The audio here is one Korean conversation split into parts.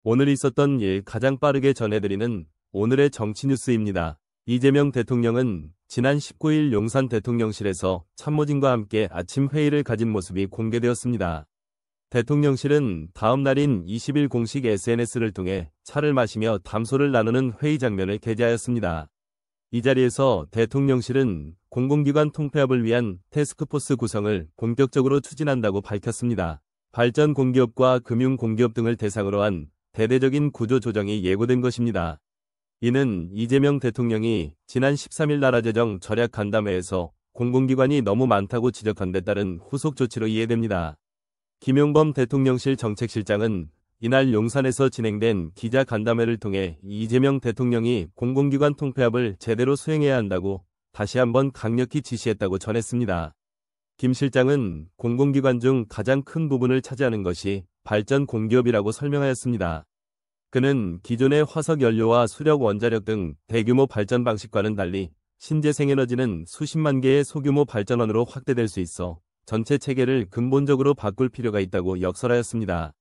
오늘 있었던 일 가장 빠르게 전해드리는 오늘의 정치 뉴스입니다. 이재명 대통령은 지난 19일 용산 대통령실에서 참모진과 함께 아침 회의를 가진 모습이 공개되었습니다. 대통령실은 다음 날인 20일 공식 SNS를 통해 차를 마시며 담소를 나누는 회의 장면을 게재하였습니다. 이 자리에서 대통령실은 공공기관 통폐합을 위한 태스크포스 구성을 본격적으로 추진한다고 밝혔습니다. 발전 공기업과 금융 공기업 등을 대상으로 한 대대적인 구조 조정이 예고된 것입니다. 이는 이재명 대통령이 지난 13일 나라재정 절약 간담회에서 공공기관이 너무 많다고 지적한 데 따른 후속 조치로 이해됩니다. 김용범 대통령실 정책실장은 이날 용산에서 진행된 기자 간담회를 통해 이재명 대통령이 공공기관 통폐합을 제대로 수행해야 한다고 다시 한번 강력히 지시했다고 전했습니다. 김 실장은 공공기관 중 가장 큰 부분을 차지하는 것이 발전 공기업이라고 설명하였습니다. 그는 기존의 화석연료와 수력 원자력 등 대규모 발전 방식과는 달리 신재생에너지는 수십만 개의 소규모 발전원으로 확대될 수 있어 전체 체계를 근본적으로 바꿀 필요가 있다고 역설하였습니다.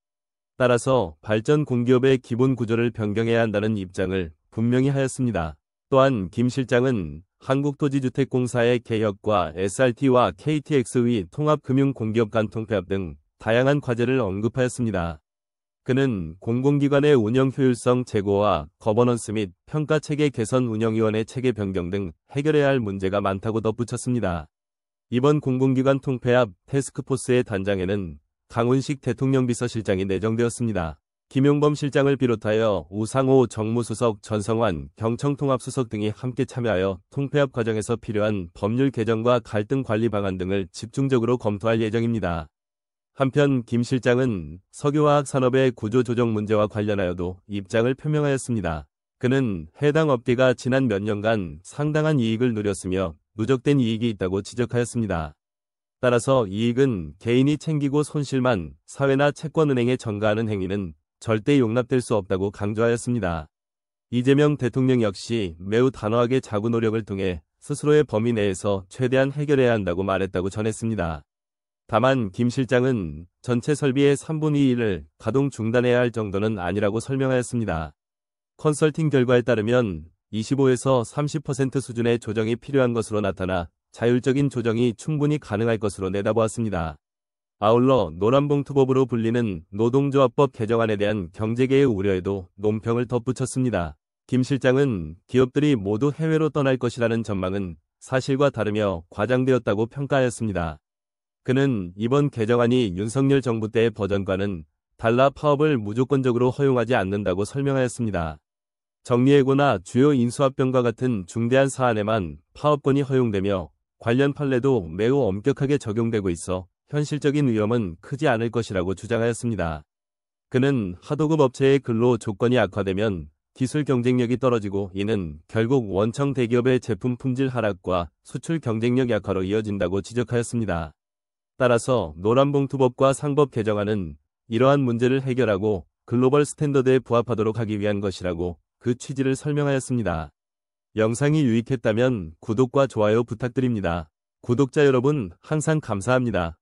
따라서 발전 공기업의 기본 구조를 변경해야 한다는 입장을 분명히 하였습니다. 또한 김 실장은 한국토지주택공사의 개혁과 SRT와 KTX의 통합금융공기업 간 통폐합 등 다양한 과제를 언급하였습니다. 그는 공공기관의 운영 효율성 제고와 거버넌스 및 평가체계 개선 운영위원회 체계 변경 등 해결해야 할 문제가 많다고 덧붙였습니다. 이번 공공기관 통폐합 태스크포스의 단장에는 강훈식 대통령 비서실장이 내정되었습니다. 김용범 실장을 비롯하여 우상호 정무수석, 전성환 경청통합수석 등이 함께 참여하여 통폐합 과정에서 필요한 법률 개정과 갈등 관리 방안 등을 집중적으로 검토할 예정입니다. 한편 김 실장은 석유화학 산업의 구조조정 문제와 관련하여도 입장을 표명하였습니다. 그는 해당 업계가 지난 몇 년간 상당한 이익을 누렸으며 누적된 이익이 있다고 지적하였습니다. 따라서 이익은 개인이 챙기고 손실만 사회나 채권은행에 전가하는 행위는 절대 용납될 수 없다고 강조하였습니다. 이재명 대통령 역시 매우 단호하게 자구 노력을 통해 스스로의 범위 내에서 최대한 해결해야 한다고 말했다고 전했습니다. 다만 김 실장은 전체 설비의 3분의 1을 가동 중단해야 할 정도는 아니라고 설명하였습니다. 컨설팅 결과에 따르면 25에서 30% 수준의 조정이 필요한 것으로 나타나 자율적인 조정이 충분히 가능할 것으로 내다보았습니다. 아울러 노란봉투법으로 불리는 노동조합법 개정안에 대한 경제계의 우려에도 논평을 덧붙였습니다. 김 실장은 기업들이 모두 해외로 떠날 것이라는 전망은 사실과 다르며 과장되었다고 평가하였습니다. 그는 이번 개정안이 윤석열 정부 때의 버전과는 달라 파업을 무조건적으로 허용하지 않는다고 설명하였습니다. 정리해고나 주요 인수합병과 같은 중대한 사안에만 파업권이 허용되며 관련 판례도 매우 엄격하게 적용되고 있어 현실적인 위험은 크지 않을 것이라고 주장하였습니다. 그는 하도급 업체의 근로 조건이 악화되면 기술 경쟁력이 떨어지고 이는 결국 원청 대기업의 제품 품질 하락과 수출 경쟁력 약화로 이어진다고 지적하였습니다. 따라서 노란봉투법과 상법 개정안은 이러한 문제를 해결하고 글로벌 스탠더드에 부합하도록 하기 위한 것이라고 그 취지를 설명하였습니다. 영상이 유익했다면 구독과 좋아요 부탁드립니다. 구독자 여러분 항상 감사합니다.